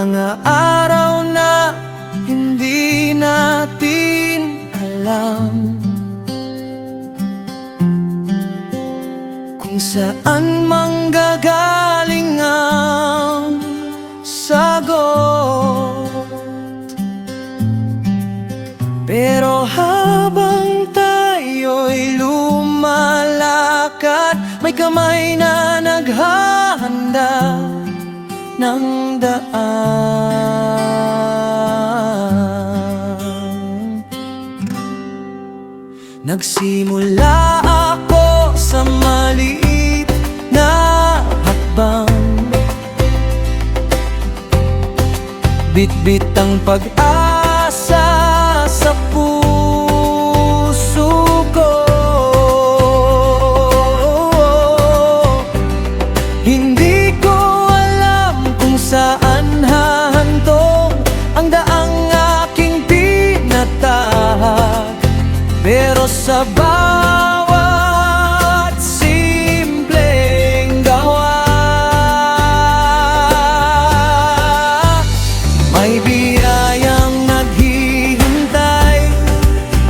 mga araw na hindi natin alam kung saan manggagaling ang sagot. Pero habang tayo'y lumalakad, may kamay na naghahanda ng daan. Nagsimula ako sa maliit na hakbang, bit-bit ang pag-asa sa puso ko. Hindi ko alam kung saan hahantong ang daang aking pinatahak, pero sa bawat simpleng gawa, may biyayang naghihintay,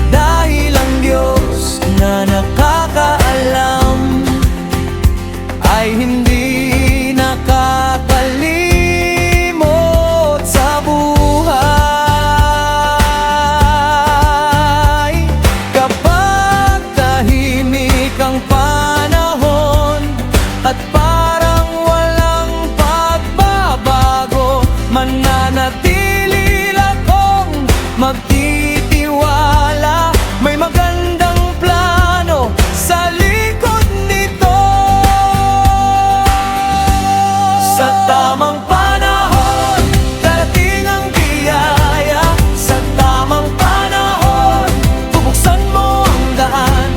dahil ang Diyos na nakakaalam ay hindi nakakalimot sa buhay. Kapag tahimik ang panahon at parang walang pagbabago, mananatili akong magtitiwala. May magandang plano sa likod nito. Sa tamang panahon, darating ang biyaya. Sa tamang panahon, bubuksan mo ang daan.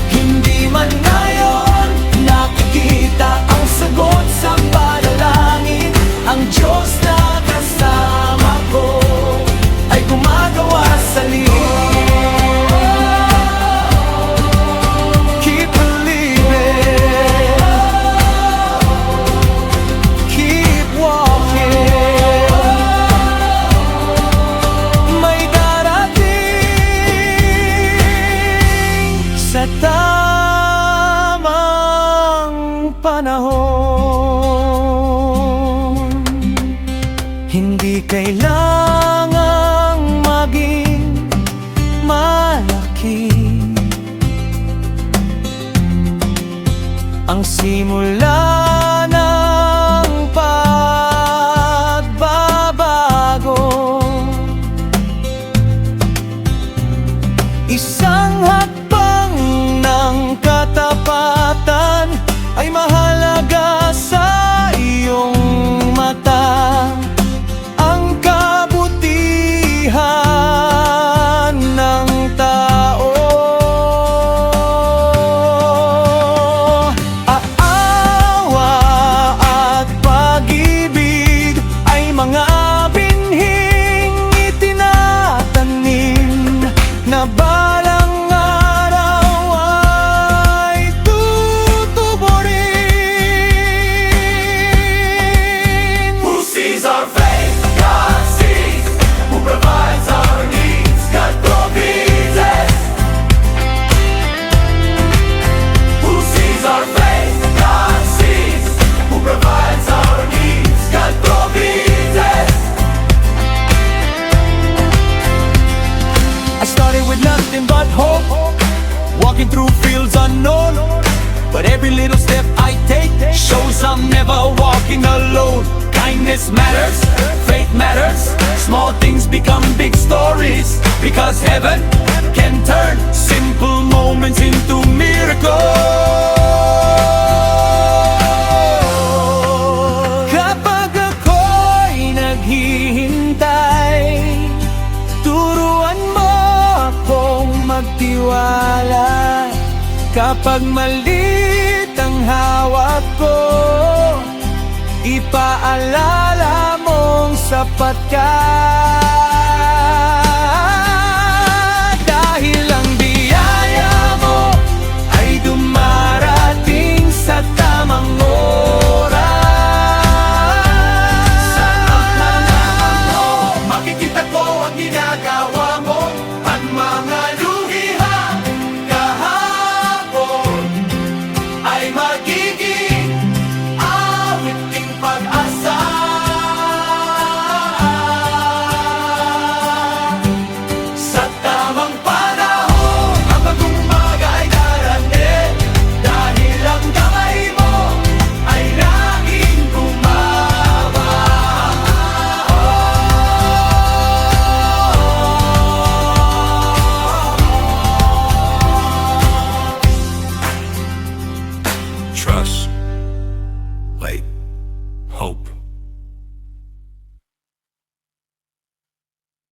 Hindi man ngayon nakikita ang sagot sa panalangin, ang Diyos na kasama ko ay gumagawa sa liit. Keep believing, keep walking. May darating sa tamang panahon. Hindi kailangang maging malaki ang simula ng pagbabago. Isang hakbang ng katapatan ay mahalaga sa iyong mata. Ang kabutihan ng tao, aawa at pag-ibig ay mga binhing itinatanim na balang araw ay tutuburin. Who sees our faith? God sees. Who provides our needs? God provides. Who sees our faith? God sees. Who provides our needs? God provides. I started with nothing but hope, walking through fields unknown. But every little step I take shows I'm never walking alone. Kindness matters, faith matters. Small things become big stories, because heaven can turn simple moments into miracles. Kapag ako'y naghihintay, turuan mo akong magtiwala. Kapag malit ang hawak ko, ipaalala mong sapat ka. Dahil ang biyaya mo ay dumarating sa tamang oras. Sa mga magiging awiting pag-asa. Sa tamang panahon, ang bagong umaga ay darating. Dahil ang kamay mo ay laging Trust